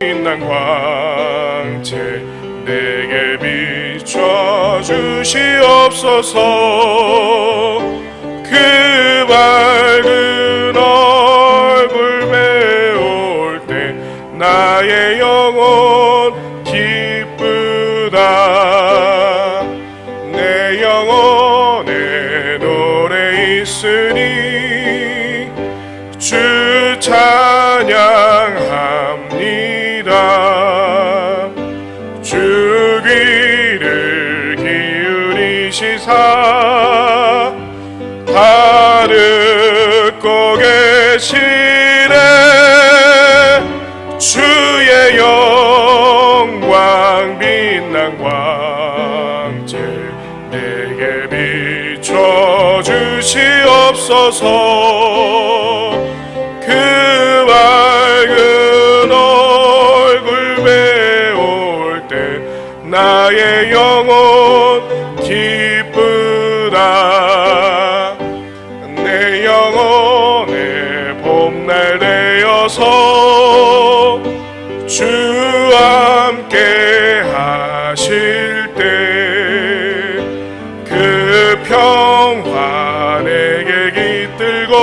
빛난 광채 내게 비춰 주시옵소서. 그 밝은 얼굴 배울 때 나의 영혼 기쁘다. 내 영혼에 노래 있으니 주 찬양합니다. 주 귀를 기울이시사 다 듣고 계시네. 주의 영광 빛난 광채 내게 비춰 주시옵소서. 그 밝은 얼굴 배울 때 나의 영혼 기쁘다. 내 영혼의 봄날 되어서 주 함께 하실 때 그 평화 내게 깃들고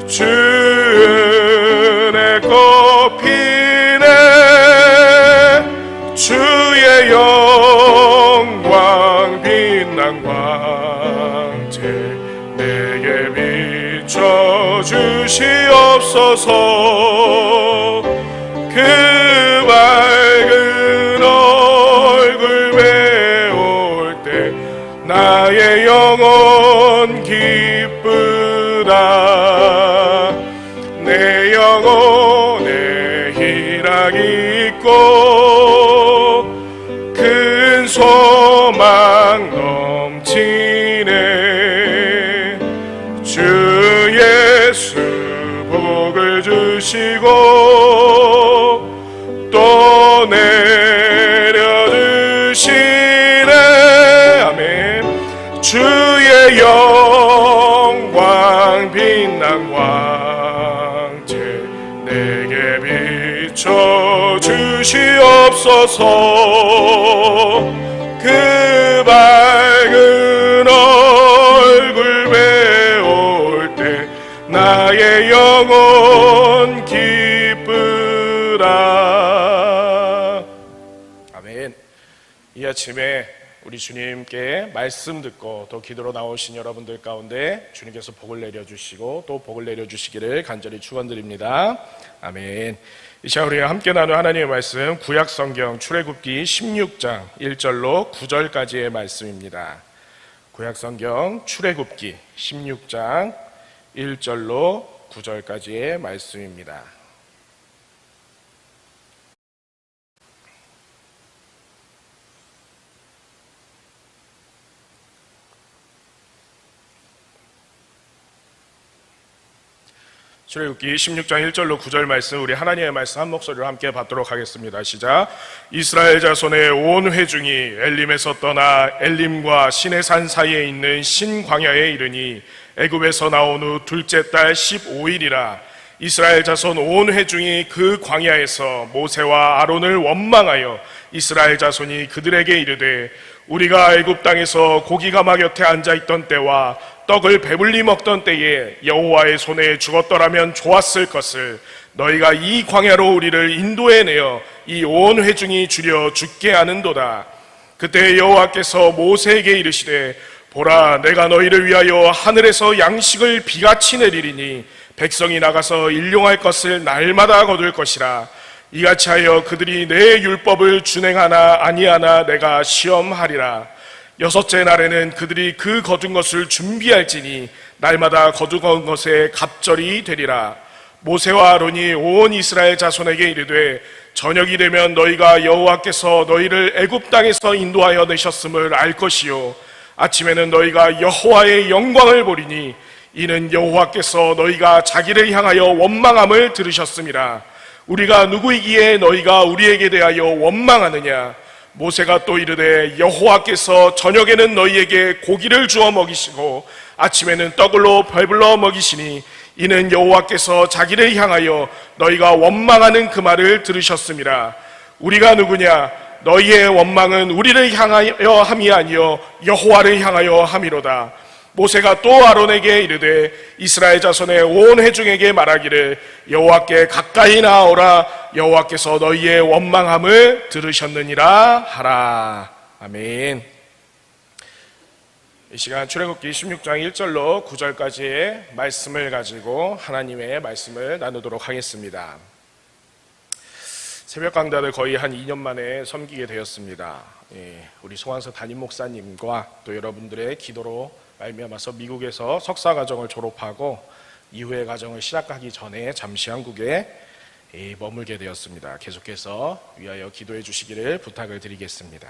주 은혜 꽃피네. 주의 영광 빛난 광채 내게 비춰 주시옵소서. 그 밝은 얼굴 배울 때 나의 영혼 기쁘다. 내 영혼에 희락이 있고 큰 소망 넘치네. 주 예수 복을 주시고 또 내려주시네. 아멘. 주의 영광 빛난 광채 내게 비춰 주시옵소서. 그 밝은 얼굴 배울 때 나의 영혼 기쁘다. 아멘. 이 아침에 우리 주님께 말씀 듣고 또 기도로 나오신 여러분들 가운데 주님께서 복을 내려주시고 또 복을 내려주시기를 간절히 축원드립니다. 아멘. 이 시간 우리가 함께 나눌 하나님의 말씀 구약성경 출애굽기 16장 1절로 9절까지의 말씀입니다. 구약성경 출애굽기 16장 1절로 9절까지의 말씀입니다. 출애굽기 16장 1절로 9절 말씀, 우리 하나님의 말씀 한 목소리로 함께 받도록 하겠습니다. 시작. 이스라엘 자손의 온 회중이 엘림에서 떠나 엘림과 시내산 사이에 있는 신광야에 이르니 애굽에서 나온 후 둘째 달 15일이라 이스라엘 자손 온 회중이 그 광야에서 모세와 아론을 원망하여 이스라엘 자손이 그들에게 이르되 우리가 애굽 땅에서 고기 가마 곁에 앉아있던 때와 떡을 배불리 먹던 때에 여호와의 손에 죽었더라면 좋았을 것을 너희가 이 광야로 우리를 인도해내어 이 온 회중이 주려 죽게 하는도다. 그때 여호와께서 모세에게 이르시되 보라, 내가 너희를 위하여 하늘에서 양식을 비같이 내리리니 백성이 나가서 일용할 것을 날마다 거둘 것이라. 이같이 하여 그들이 내 율법을 준행하나 아니하나 내가 시험하리라. 여섯째 날에는 그들이 그 거둔 것을 준비할지니 날마다 거둔 것에 갑절이 되리라. 모세와 아론이 온 이스라엘 자손에게 이르되 저녁이 되면 너희가 여호와께서 너희를 애굽 땅에서 인도하여 내셨음을 알 것이요 아침에는 너희가 여호와의 영광을 보리니 이는 여호와께서 너희가 자기를 향하여 원망함을 들으셨음이라. 우리가 누구이기에 너희가 우리에게 대하여 원망하느냐. 모세가 또 이르되 여호와께서 저녁에는 너희에게 고기를 주어 먹이시고 아침에는 떡으로 배불러 먹이시니 이는 여호와께서 자기를 향하여 너희가 원망하는 그 말을 들으셨음이라. 우리가 누구냐? 너희의 원망은 우리를 향하여 함이 아니요 여호와를 향하여 함이로다. 모세가 또 아론에게 이르되 이스라엘 자손의 온 회중에게 말하기를 여호와께 가까이 나아오라. 여호와께서 너희의 원망함을 들으셨느니라 하라. 아멘. 이 시간 출애굽기 16장 1절로 9절까지의 말씀을 가지고 하나님의 말씀을 나누도록 하겠습니다. 새벽 강단을 거의 한 2년 만에 섬기게 되었습니다. 우리 송환서 담임 목사님과 또 여러분들의 기도로 말미암아서 미국에서 석사 과정을 졸업하고 이후의 과정을 시작하기 전에 잠시 한국에 머물게 되었습니다. 계속해서 위하여 기도해 주시기를 부탁을 드리겠습니다.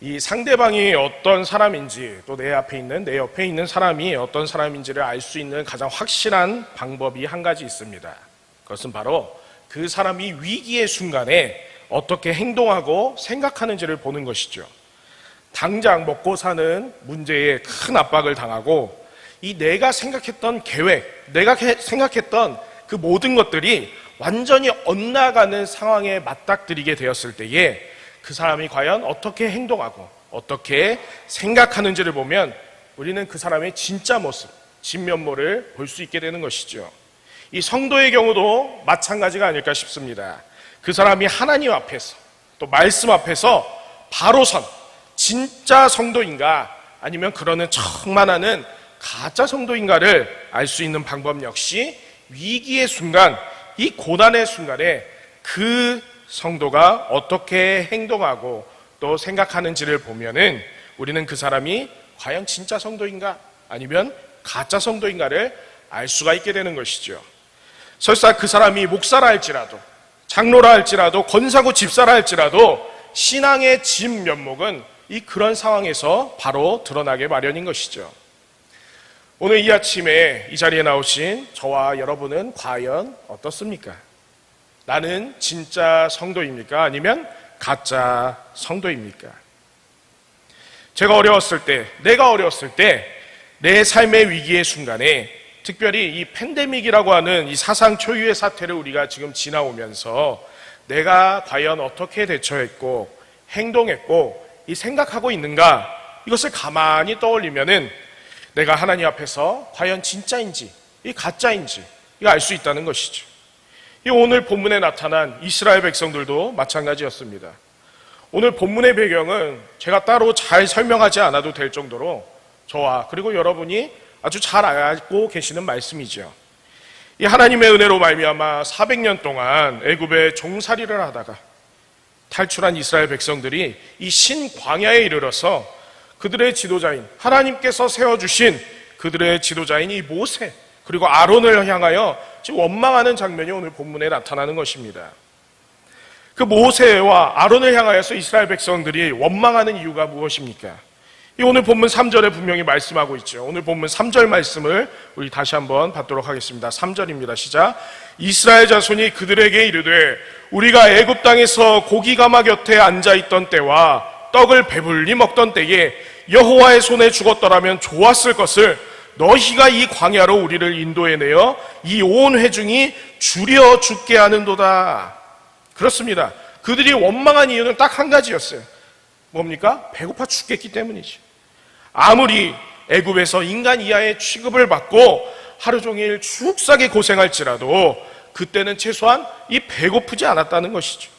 이 상대방이 어떤 사람인지 또 내 앞에 있는 내 옆에 있는 사람이 어떤 사람인지를 알 수 있는 가장 확실한 방법이 한 가지 있습니다. 그것은 바로 그 사람이 위기의 순간에 어떻게 행동하고 생각하는지를 보는 것이죠. 당장 먹고 사는 문제에 큰 압박을 당하고 이 내가 생각했던 계획, 내가 생각했던 그 모든 것들이 완전히 엇나가는 상황에 맞닥뜨리게 되었을 때에 그 사람이 과연 어떻게 행동하고 어떻게 생각하는지를 보면 우리는 그 사람의 진짜 모습, 진면모를 볼 수 있게 되는 것이죠. 이 성도의 경우도 마찬가지가 아닐까 싶습니다. 그 사람이 하나님 앞에서 또 말씀 앞에서 바로 선 진짜 성도인가 아니면 그러는 척만 하는 가짜 성도인가를 알 수 있는 방법 역시 위기의 순간, 이 고난의 순간에 그 성도가 어떻게 행동하고 또 생각하는지를 보면은 우리는 그 사람이 과연 진짜 성도인가 아니면 가짜 성도인가를 알 수가 있게 되는 것이죠. 설사 그 사람이 목사라 할지라도 장로라 할지라도 권사고 집사라 할지라도 신앙의 진면목은 이 그런 상황에서 바로 드러나게 마련인 것이죠. 오늘 이 아침에 이 자리에 나오신 저와 여러분은 과연 어떻습니까? 나는 진짜 성도입니까? 아니면 가짜 성도입니까? 제가 어려웠을 때, 내가 어려웠을 때, 내 삶의 위기의 순간에 특별히 이 팬데믹이라고 하는 이 사상 초유의 사태를 우리가 지금 지나오면서 내가 과연 어떻게 대처했고 행동했고 이 생각하고 있는가, 이것을 가만히 떠올리면은 내가 하나님 앞에서 과연 진짜인지 이 가짜인지 이거 알 수 있다는 것이죠. 이 오늘 본문에 나타난 이스라엘 백성들도 마찬가지였습니다. 오늘 본문의 배경은 제가 따로 잘 설명하지 않아도 될 정도로 저와 그리고 여러분이 아주 잘 알고 계시는 말씀이죠. 이 하나님의 은혜로 말미암아 400년 동안 애굽의 종살이를 하다가 탈출한 이스라엘 백성들이 이 신광야에 이르러서 그들의 지도자인 하나님께서 세워주신 그들의 지도자인 이 모세 그리고 아론을 향하여 지금 원망하는 장면이 오늘 본문에 나타나는 것입니다. 그 모세와 아론을 향하여서 이스라엘 백성들이 원망하는 이유가 무엇입니까? 이 오늘 본문 3절에 분명히 말씀하고 있죠. 오늘 본문 3절 말씀을 우리 다시 한번 받도록 하겠습니다. 3절입니다. 시작. 이스라엘 자손이 그들에게 이르되 우리가 애굽 땅에서 고기 가마 곁에 앉아있던 때와 떡을 배불리 먹던 때에 여호와의 손에 죽었더라면 좋았을 것을 너희가 이 광야로 우리를 인도해내어 이 온 회중이 줄여 죽게 하는도다. 그렇습니다. 그들이 원망한 이유는 딱 한 가지였어요. 뭡니까? 배고파 죽겠기 때문이죠. 아무리 애굽에서 인간 이하의 취급을 받고 하루 종일 죽사게 고생할지라도 그때는 최소한 이 배고프지 않았다는 것이죠.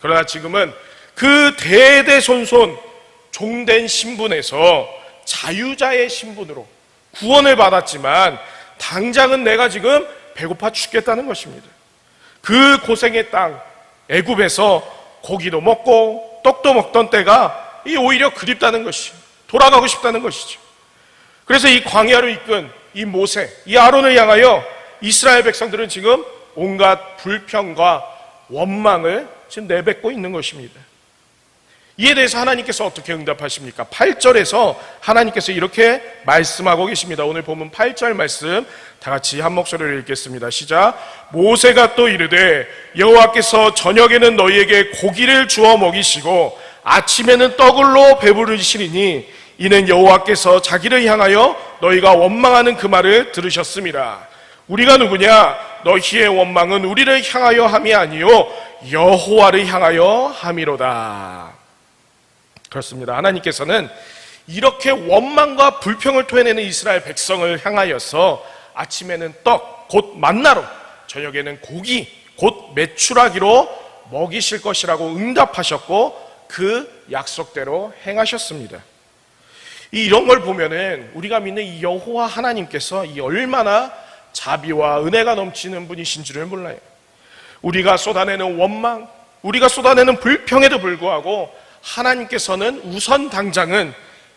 그러나 지금은 그 대대손손 종된 신분에서 자유자의 신분으로 구원을 받았지만 당장은 내가 지금 배고파 죽겠다는 것입니다. 그 고생의 땅 애굽에서 고기도 먹고 떡도 먹던 때가 오히려 그립다는 것이 돌아가고 싶다는 것이죠. 그래서 이 광야로 이끈 이 모세, 이 아론을 향하여 이스라엘 백성들은 지금 온갖 불평과 원망을 지금 내뱉고 있는 것입니다. 이에 대해서 하나님께서 어떻게 응답하십니까? 8절에서 하나님께서 이렇게 말씀하고 계십니다. 오늘 보면 8절 말씀 다 같이 한 목소리를 읽겠습니다. 시작. 모세가 또 이르되 여호와께서 저녁에는 너희에게 고기를 주어 먹이시고 아침에는 떡을로 배부르시리니 이는 여호와께서 자기를 향하여 너희가 원망하는 그 말을 들으셨습니다. 우리가 누구냐? 너희의 원망은 우리를 향하여 함이 아니요 여호와를 향하여 함이로다. 그렇습니다. 하나님께서는 이렇게 원망과 불평을 토해내는 이스라엘 백성을 향하여서 아침에는 떡, 곧 만나로, 저녁에는 고기, 곧 메추라기로 먹이실 것이라고 응답하셨고 그 약속대로 행하셨습니다. 이런 걸 보면은 우리가 믿는 이 여호와 하나님께서 이 얼마나 자비와 은혜가 넘치는 분이신 줄을 몰라요. 우리가 쏟아내는 원망, 우리가 쏟아내는 불평에도 불구하고 하나님께서는 우선 당장은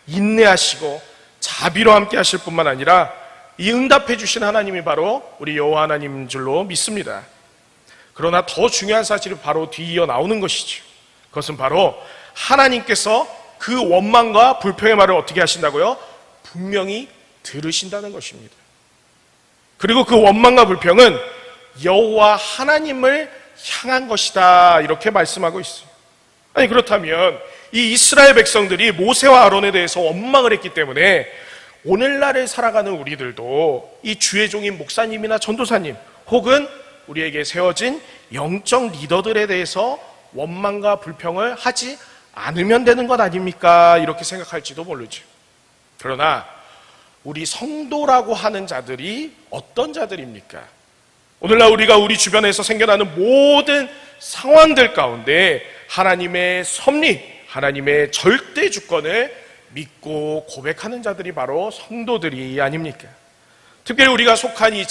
인내하시고 자비로 함께 하실 뿐만 아니라 이 응답해 주신 하나님이 바로 우리 여호와 하나님인 줄로 믿습니다. 그러나 더 중요한 사실이 바로 뒤이어 나오는 것이죠. 그것은 바로 하나님께서 그 원망과 불평의 말을 어떻게 하신다고요? 분명히 들으신다는 것입니다. 그리고 그 원망과 불평은 여호와 하나님을 향한 것이다, 이렇게 말씀하고 있어요. 아니, 그렇다면 이 이스라엘 백성들이 모세와 아론에 대해서 원망을 했기 때문에 오늘날을 살아가는 우리들도 이 주의 종인 목사님이나 전도사님 혹은 우리에게 세워진 영적 리더들에 대해서 원망과 불평을 하지 않으면 되는 것 아닙니까? 이렇게 생각할지도 모르죠. 그러나 우리 성도라고 하는 자들이 어떤 자들입니까? 오늘날 우리가 우리 주변에서 생겨나는 모든 상황들 가운데 하나님의 섭리, 하나님의 절대 주권을 믿고 고백하는 자들이 바로 성도들이 아닙니까? 특별히 우리가 속한 이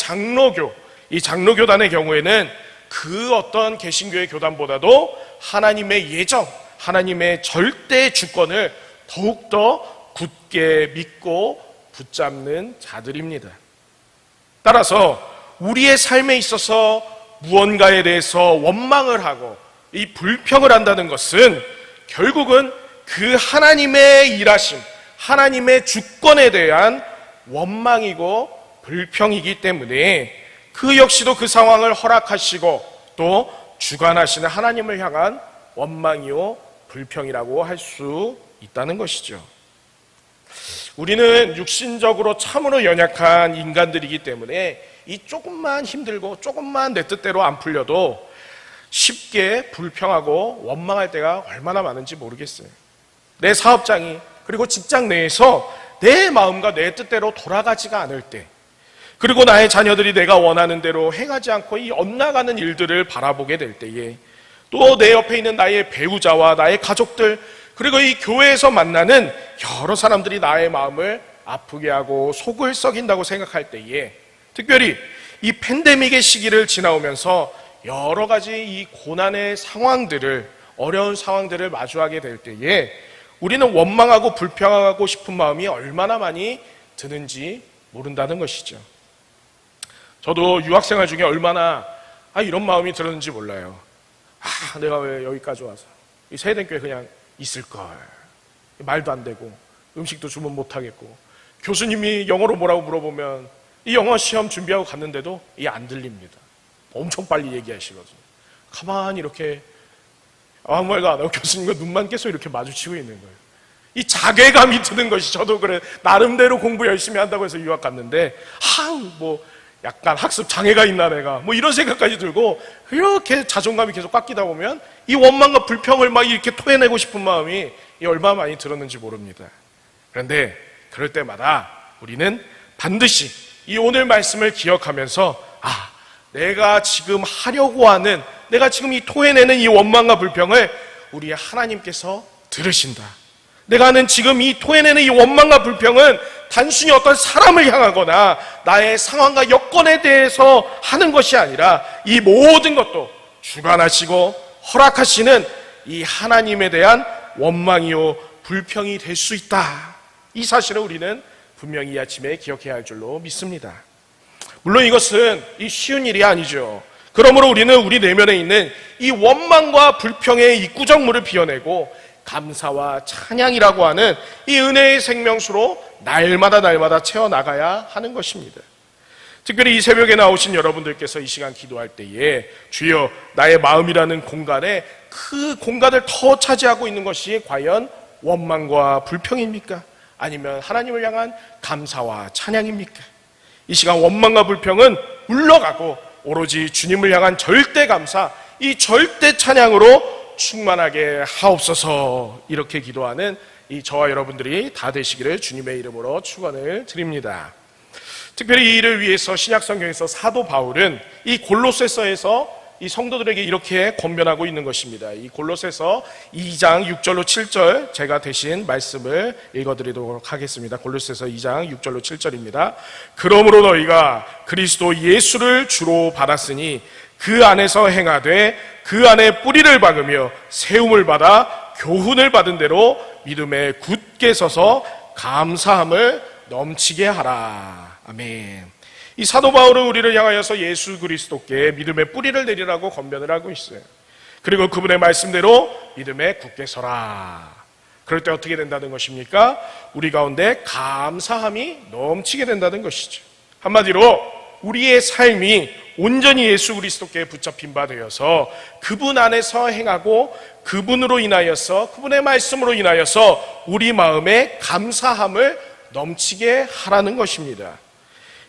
장로교단의 경우에는 그 어떤 개신교의 교단보다도 하나님의 예정, 하나님의 절대 주권을 더욱더 굳게 믿고 붙잡는 자들입니다. 따라서 우리의 삶에 있어서 무언가에 대해서 원망을 하고 이 불평을 한다는 것은 결국은 그 하나님의 일하심, 하나님의 주권에 대한 원망이고 불평이기 때문에 그 역시도 그 상황을 허락하시고 또 주관하시는 하나님을 향한 원망이요 불평이라고 할 수 있다는 것이죠. 우리는 육신적으로 참으로 연약한 인간들이기 때문에 이 조금만 힘들고 조금만 내 뜻대로 안 풀려도 쉽게 불평하고 원망할 때가 얼마나 많은지 모르겠어요. 내 사업장이 그리고 직장 내에서 내 마음과 내 뜻대로 돌아가지가 않을 때, 그리고 나의 자녀들이 내가 원하는 대로 행하지 않고 이 엇나가는 일들을 바라보게 될 때에, 또 내 옆에 있는 나의 배우자와 나의 가족들, 그리고 이 교회에서 만나는 여러 사람들이 나의 마음을 아프게 하고 속을 썩인다고 생각할 때에, 특별히 이 팬데믹의 시기를 지나오면서 여러 가지 이 고난의 상황들을, 어려운 상황들을 마주하게 될 때에 우리는 원망하고 불평하고 싶은 마음이 얼마나 많이 드는지 모른다는 것이죠. 저도 유학생활 중에 얼마나 이런 마음이 들었는지 몰라요. 내가 왜 여기까지 와서 이 세대교회 그냥 있을걸, 말도 안 되고 음식도 주문 못하겠고, 교수님이 영어로 뭐라고 물어보면 이 영어 시험 준비하고 갔는데도 이게 안 들립니다. 엄청 빨리 얘기하시거든요. 가만히 이렇게 아무 말도 안 하고 교수님과 눈만 계속 이렇게 마주치고 있는 거예요. 이 자괴감이 드는 것이, 저도 그래, 나름대로 공부 열심히 한다고 해서 유학 갔는데 뭐 약간 학습 장애가 있나 내가, 뭐 이런 생각까지 들고, 이렇게 자존감이 계속 깎이다 보면 이 원망과 불평을 막 이렇게 토해내고 싶은 마음이 얼마나 많이 들었는지 모릅니다. 그런데 그럴 때마다 우리는 반드시 이 오늘 말씀을 기억하면서 내가 지금 하려고 하는, 내가 지금 이 토해내는 이 원망과 불평을 우리 하나님께서 들으신다. 내가 하는 지금 이 토해내는 이 원망과 불평은 단순히 어떤 사람을 향하거나 나의 상황과 여건에 대해서 하는 것이 아니라 이 모든 것도 주관하시고 허락하시는 이 하나님에 대한 원망이요 불평이 될 수 있다. 이 사실을 우리는 분명히 이 아침에 기억해야 할 줄로 믿습니다. 물론 이것은 쉬운 일이 아니죠. 그러므로 우리는 우리 내면에 있는 이 원망과 불평의 이 꾸정물을 비워내고 감사와 찬양이라고 하는 이 은혜의 생명수로 날마다 채워나가야 하는 것입니다. 특별히 이 새벽에 나오신 여러분들께서 이 시간 기도할 때에 주여, 나의 마음이라는 공간에 그 공간을 더 차지하고 있는 것이 과연 원망과 불평입니까? 아니면 하나님을 향한 감사와 찬양입니까? 이 시간 원망과 불평은 물러가고 오로지 주님을 향한 절대 감사, 이 절대 찬양으로 충만하게 하옵소서, 이렇게 기도하는 이 저와 여러분들이 다 되시기를 주님의 이름으로 축원을 드립니다. 특별히 이 일을 위해서 신약 성경에서 사도 바울은 이 골로새서에서 이 성도들에게 이렇게 권면하고 있는 것입니다. 이 골로새서 2장 6절로 7절 제가 대신 말씀을 읽어드리도록 하겠습니다. 골로새서 2장 6절로 7절입니다. 그러므로 너희가 그리스도 예수를 주로 받았으니 그 안에서 행하되 그 안에 뿌리를 박으며 세움을 받아 교훈을 받은 대로 믿음에 굳게 서서 감사함을 넘치게 하라. 아멘. 이 사도 바울은 우리를 향하여서 예수 그리스도께 믿음의 뿌리를 내리라고 권면을 하고 있어요. 그리고 그분의 말씀대로 믿음에 굳게 서라. 그럴 때 어떻게 된다는 것입니까? 우리 가운데 감사함이 넘치게 된다는 것이죠. 한마디로 우리의 삶이 온전히 예수 그리스도께 붙잡힌 바 되어서 그분 안에서 행하고 그분으로 인하여서, 그분의 말씀으로 인하여서 우리 마음에 감사함을 넘치게 하라는 것입니다.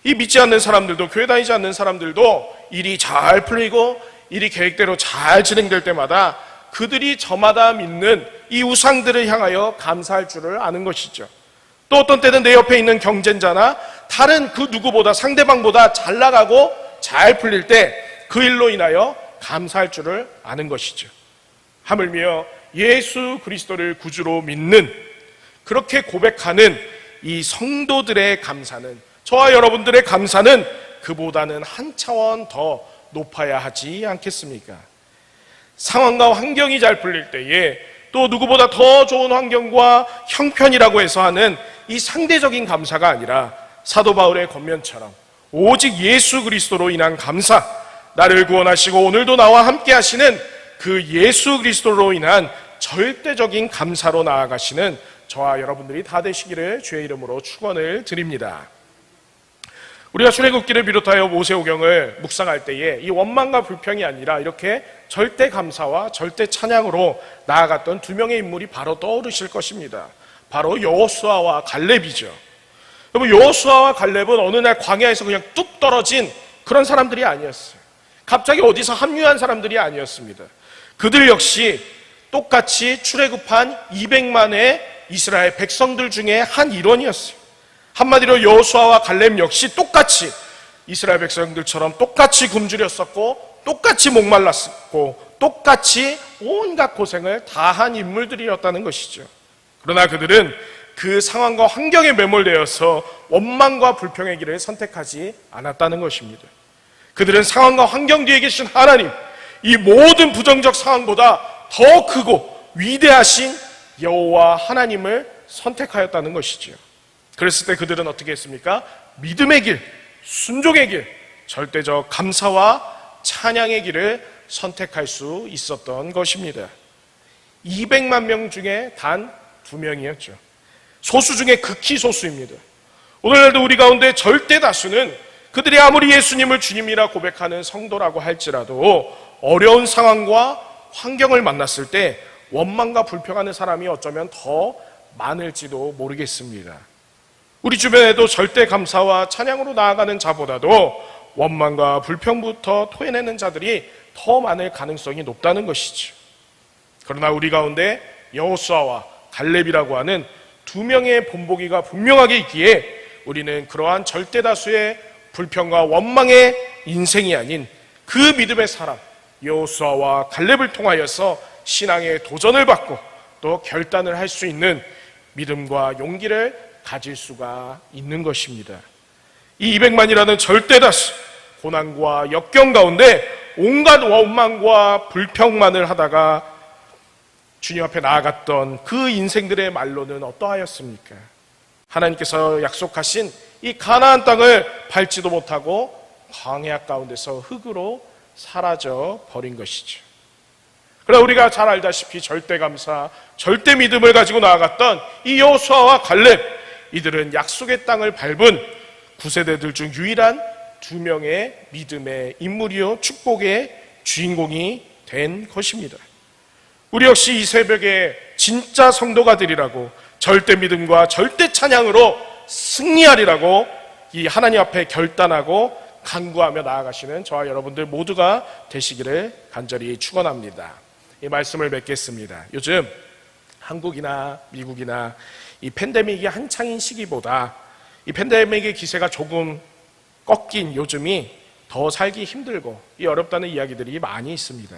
이 믿지 않는 사람들도, 교회 다니지 않는 사람들도 일이 잘 풀리고 일이 계획대로 잘 진행될 때마다 그들이 저마다 믿는 이 우상들을 향하여 감사할 줄을 아는 것이죠. 또 어떤 때는 내 옆에 있는 경쟁자나 다른 그 누구보다, 상대방보다 잘 나가고 잘 풀릴 때 그 일로 인하여 감사할 줄을 아는 것이죠. 하물며 예수 그리스도를 구주로 믿는, 그렇게 고백하는 이 성도들의 감사는, 저와 여러분들의 감사는 그보다는 한 차원 더 높아야 하지 않겠습니까? 상황과 환경이 잘 풀릴 때에 또 누구보다 더 좋은 환경과 형편이라고 해서 하는 이 상대적인 감사가 아니라 사도 바울의 권면처럼 오직 예수 그리스도로 인한 감사, 나를 구원하시고 오늘도 나와 함께 하시는 그 예수 그리스도로 인한 절대적인 감사로 나아가시는 저와 여러분들이 다 되시기를 주의 이름으로 축원을 드립니다. 우리가 출애굽기를 비롯하여 모세오경을 묵상할 때에 이 원망과 불평이 아니라 이렇게 절대 감사와 절대 찬양으로 나아갔던 두 명의 인물이 바로 떠오르실 것입니다. 바로 여호수아와 갈렙이죠. 여러분, 여호수아와 갈렙은 어느 날 광야에서 그냥 뚝 떨어진 그런 사람들이 아니었어요. 갑자기 어디서 합류한 사람들이 아니었습니다. 그들 역시 똑같이 출애굽한 200만의 이스라엘 백성들 중에 한 일원이었어요. 한마디로 여호수아와 갈렙 역시 똑같이 이스라엘 백성들처럼 똑같이 굶주렸었고 똑같이 목말랐었고 똑같이 온갖 고생을 다한 인물들이었다는 것이죠. 그러나 그들은 그 상황과 환경에 매몰되어서 원망과 불평의 길을 선택하지 않았다는 것입니다. 그들은 상황과 환경 뒤에 계신 하나님, 이 모든 부정적 상황보다 더 크고 위대하신 여호와 하나님을 선택하였다는 것이죠. 그랬을 때 그들은 어떻게 했습니까? 믿음의 길, 순종의 길, 절대적 감사와 찬양의 길을 선택할 수 있었던 것입니다. 200만 명 중에 단 2명이었죠. 소수 중에 극히 소수입니다. 오늘날도 우리 가운데 절대 다수는 그들이 아무리 예수님을 주님이라 고백하는 성도라고 할지라도 어려운 상황과 환경을 만났을 때 원망과 불평하는 사람이 어쩌면 더 많을지도 모르겠습니다. 우리 주변에도 절대 감사와 찬양으로 나아가는 자보다도 원망과 불평부터 토해내는 자들이 더 많을 가능성이 높다는 것이죠. 그러나 우리 가운데 여호수아와 갈렙이라고 하는 두 명의 본보기가 분명하게 있기에 우리는 그러한 절대 다수의 불평과 원망의 인생이 아닌 그 믿음의 사람 여호수아와 갈렙을 통하여서 신앙의 도전을 받고 또 결단을 할 수 있는 믿음과 용기를 가질 수가 있는 것입니다. 이 200만이라는 절대 다수 고난과 역경 가운데 온갖 원망과 불평만을 하다가 주님 앞에 나아갔던 그 인생들의 말로는 어떠하였습니까? 하나님께서 약속하신 이 가나안 땅을 밟지도 못하고 광야 가운데서 흙으로 사라져 버린 것이죠. 그러나 우리가 잘 알다시피 절대 감사, 절대 믿음을 가지고 나아갔던 이 여호수아와 갈렙, 이들은 약속의 땅을 밟은 9세대들 중 유일한 2명의 믿음의 인물이요 축복의 주인공이 된 것입니다. 우리 역시 이 새벽에 진짜 성도가 되리라고 절대 믿음과 절대 찬양으로 승리하리라고 이 하나님 앞에 결단하고 간구하며 나아가시는 저와 여러분들 모두가 되시기를 간절히 축원합니다. 이 말씀을 맺겠습니다. 요즘 한국이나 미국이나 이 팬데믹이 한창인 시기보다 이 팬데믹의 기세가 조금 꺾인 요즘이 더 살기 힘들고 이 어렵다는 이야기들이 많이 있습니다.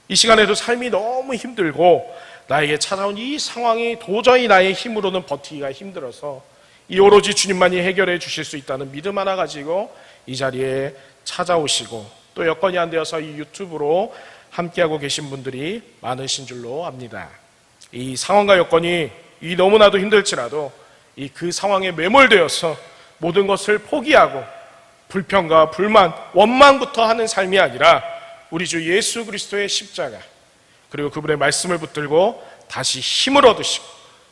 이 시간에도 삶이 너무 힘들고 나에게 찾아온 이 상황이 도저히 나의 힘으로는 버티기가 힘들어서 이 오로지 주님만이 해결해 주실 수 있다는 믿음 하나 가지고 이 자리에 찾아오시고 또 여건이 안 되어서 이 유튜브로 함께하고 계신 분들이 많으신 줄로 압니다. 이 상황과 여건이 이 너무나도 힘들지라도 이 그 상황에 매몰되어서 모든 것을 포기하고 불평과 불만, 원망부터 하는 삶이 아니라 우리 주 예수 그리스도의 십자가 그리고 그분의 말씀을 붙들고 다시 힘을 얻으시고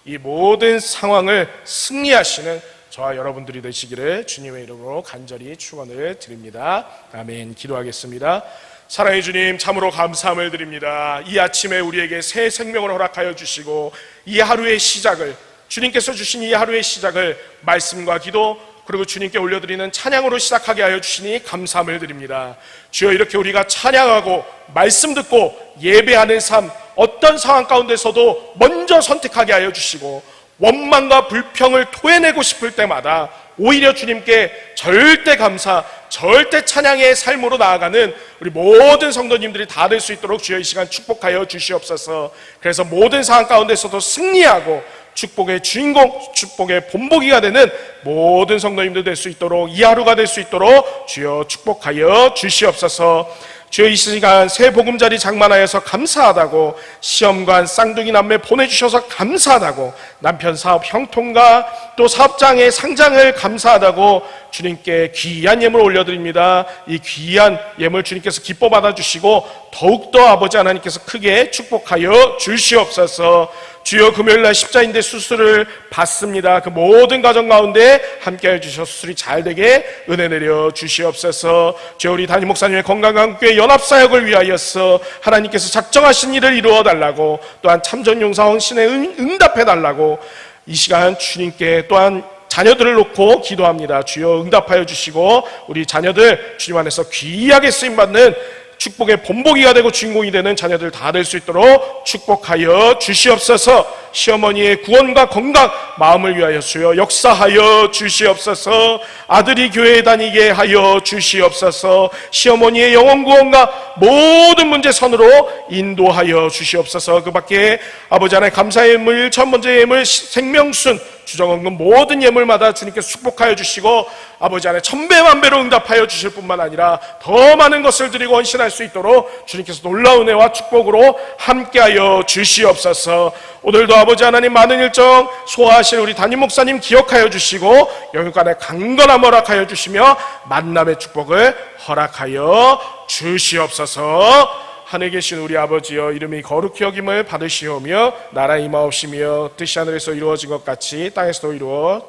이 모든 상황을 승리하시는 저와 여러분들이 되시기를 주님의 이름으로 간절히 축원을 드립니다. 아멘. 기도하겠습니다. 사랑해 주님, 참으로 감사함을 드립니다. 이 아침에 우리에게 새 생명을 허락하여 주시고 이 하루의 시작을, 주님께서 주신 이 하루의 시작을 말씀과 기도 그리고 주님께 올려드리는 찬양으로 시작하게 하여 주시니 감사함을 드립니다. 주여, 이렇게 우리가 찬양하고 말씀 듣고 예배하는 삶, 어떤 상황 가운데서도 먼저 선택하게 하여 주시고 원망과 불평을 토해내고 싶을 때마다 오히려 주님께 절대 감사, 절대 찬양의 삶으로 나아가는 우리 모든 성도님들이 다 될 수 있도록 주여 이 시간 축복하여 주시옵소서. 그래서 모든 상황 가운데서도 승리하고 축복의 주인공, 축복의 본보기가 되는 모든 성도님들 될 수 있도록, 이 하루가 될 수 있도록 주여 축복하여 주시옵소서. 주여, 이 시간 새 보금자리 장만하여서 감사하다고, 시험관 쌍둥이 남매 보내주셔서 감사하다고, 남편 사업 형통과 또 사업장의 상장을 감사하다고 주님께 귀한 예물 올려드립니다. 이 귀한 예물 주님께서 기뻐 받아주시고 더욱더 아버지 하나님께서 크게 축복하여 주시옵소서. 주여, 금요일날 십자인대 수술을 받습니다. 그 모든 가정 가운데 함께해 주셔서 수술이 잘 되게 은혜 내려 주시옵소서. 주여, 우리 담임 목사님의 건강한 교회 연합사역을 위하여서 하나님께서 작정하신 일을 이루어 달라고, 또한 참전용사 헌신에 응답해 달라고 이 시간 주님께 또한 자녀들을 놓고 기도합니다. 주여, 응답하여 주시고 우리 자녀들 주님 안에서 귀하게 쓰임받는 축복의 본보기가 되고 주인공이 되는 자녀들 다 될 수 있도록 축복하여 주시옵소서. 시어머니의 구원과 건강, 마음을 위하여 주여 역사하여 주시옵소서. 아들이 교회에 다니게 하여 주시옵소서. 시어머니의 영혼 구원과 모든 문제 선으로 인도하여 주시옵소서. 그 밖에 아버지 하나님 감사의 예물, 첫 번째 예물 생명순, 주정헌금 모든 예물마다 주님께서 축복하여 주시고 아버지 안에 천배만배로 응답하여 주실 뿐만 아니라 더 많은 것을 드리고 헌신할 수 있도록 주님께서 놀라운 은혜와 축복으로 함께하여 주시옵소서. 오늘도 아버지 하나님 많은 일정 소화하실 우리 담임 목사님 기억하여 주시고 영육간에 강건함 허락하여 주시며 만남의 축복을 허락하여 주시옵소서. 하늘에 계신 우리 아버지여, 이름이 거룩히 여김을 받으시오며 나라 임하옵시며 뜻이 하늘에서 이루어진 것 같이 땅에서도 이루어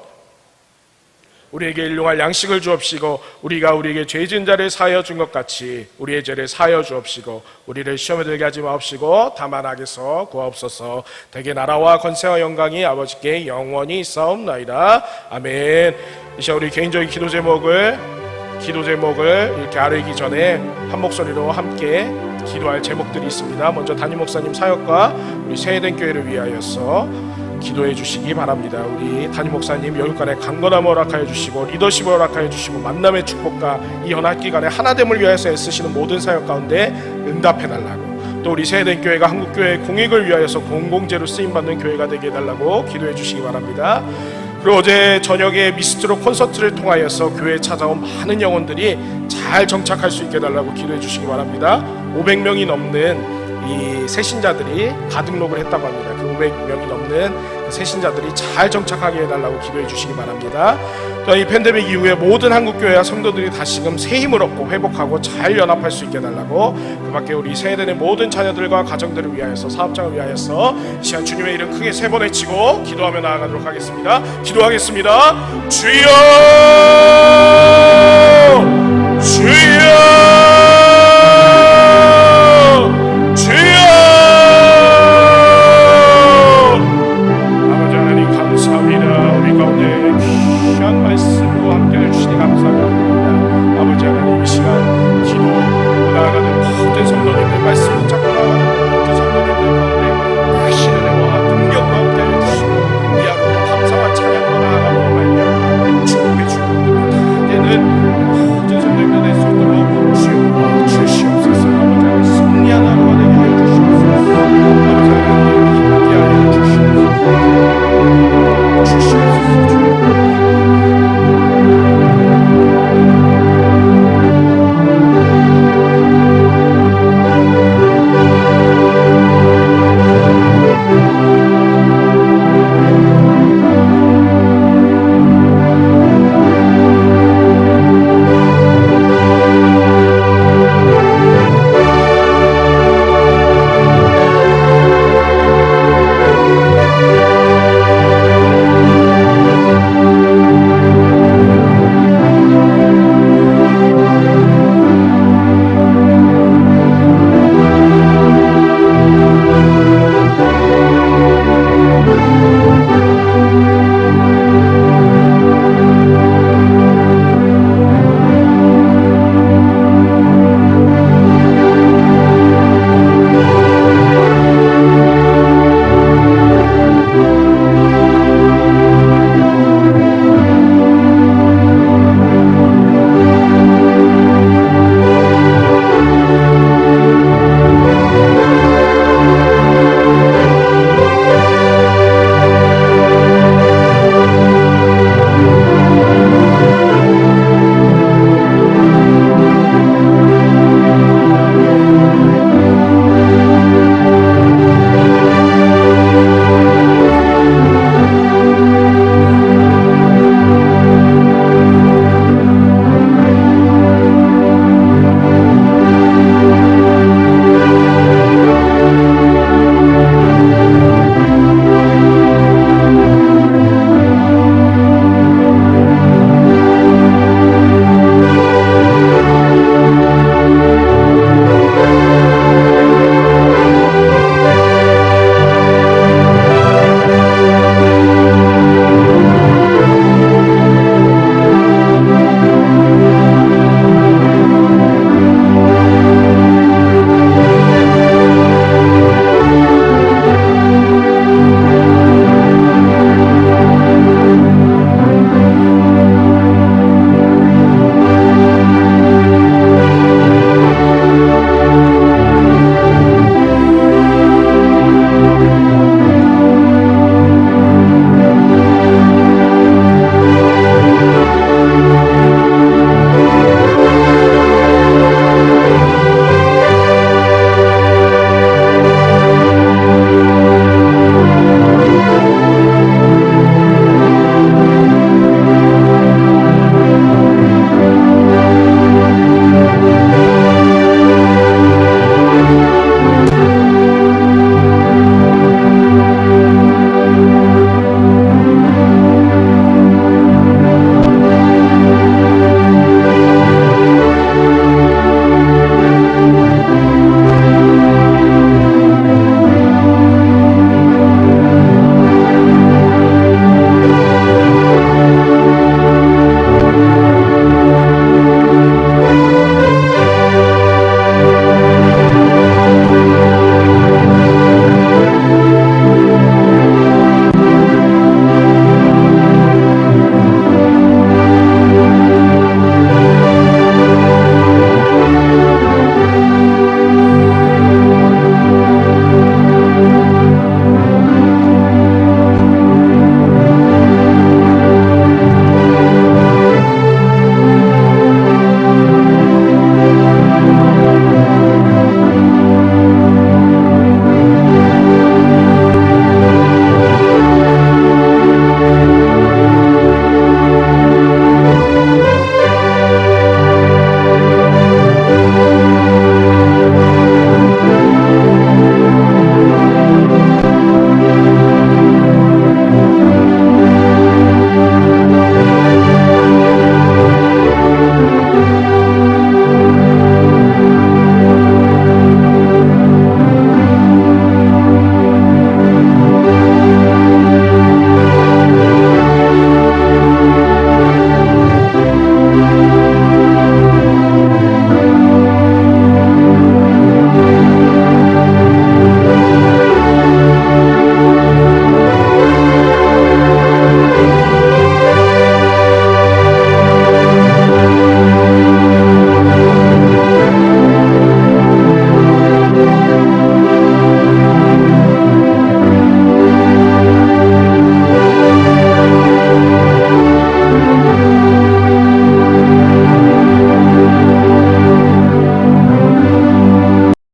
우리에게 일용할 양식을 주옵시고 우리가 우리에게 죄 지은 자를 사하여 준 것 같이 우리의 죄를 사하여 주옵시고 우리를 시험에 들게 하지 마옵시고 다만 악에서 구하옵소서. 대개 나라와 권세와 영광이 아버지께 영원히 있사옵나이다. 아멘. 이 시간 우리 개인적인 기도 제목을 이렇게 아뢰기 전에 한 목소리로 함께 기도할 제목들이 있습니다. 먼저 담임 목사님 사역과 우리 새해된 교회를 위하여서 기도해 주시기 바랍니다. 우리 담임 목사님 여육간에 강건함 허락하여 주시고 리더십을 허락하여 주시고 만남의 축복과 이 연합기간에 하나됨을 위하여서 애쓰시는 모든 사역 가운데 응답해 달라고, 또 우리 새해된 교회가 한국교회의 공익을 위하여서 공공재로 쓰임받는 교회가 되게 해달라고 기도해 주시기 바랍니다. 그리고 어제 저녁에 미스트로 콘서트를 통하여서 교회에 찾아온 많은 영혼들이 잘 정착할 수 있게 해달라고 기도해 주시기 바랍니다. 500명이 넘는 이 새신자들이 가등록을 했다고 합니다. 그 500명이 넘는 새신자들이 잘 정착하게 해달라고 기도해 주시기 바랍니다. 또 이 팬데믹 이후에 모든 한국교회와 성도들이 다시금 새 힘을 얻고 회복하고 잘 연합할 수 있게 해달라고, 그 밖에 우리 세대의 모든 자녀들과 가정들을 위하여서, 사업장을 위하여서 이 시간 주님의 이름 크게 3번 외치고 기도하며 나아가도록 하겠습니다. 기도하겠습니다. 주여, 주여,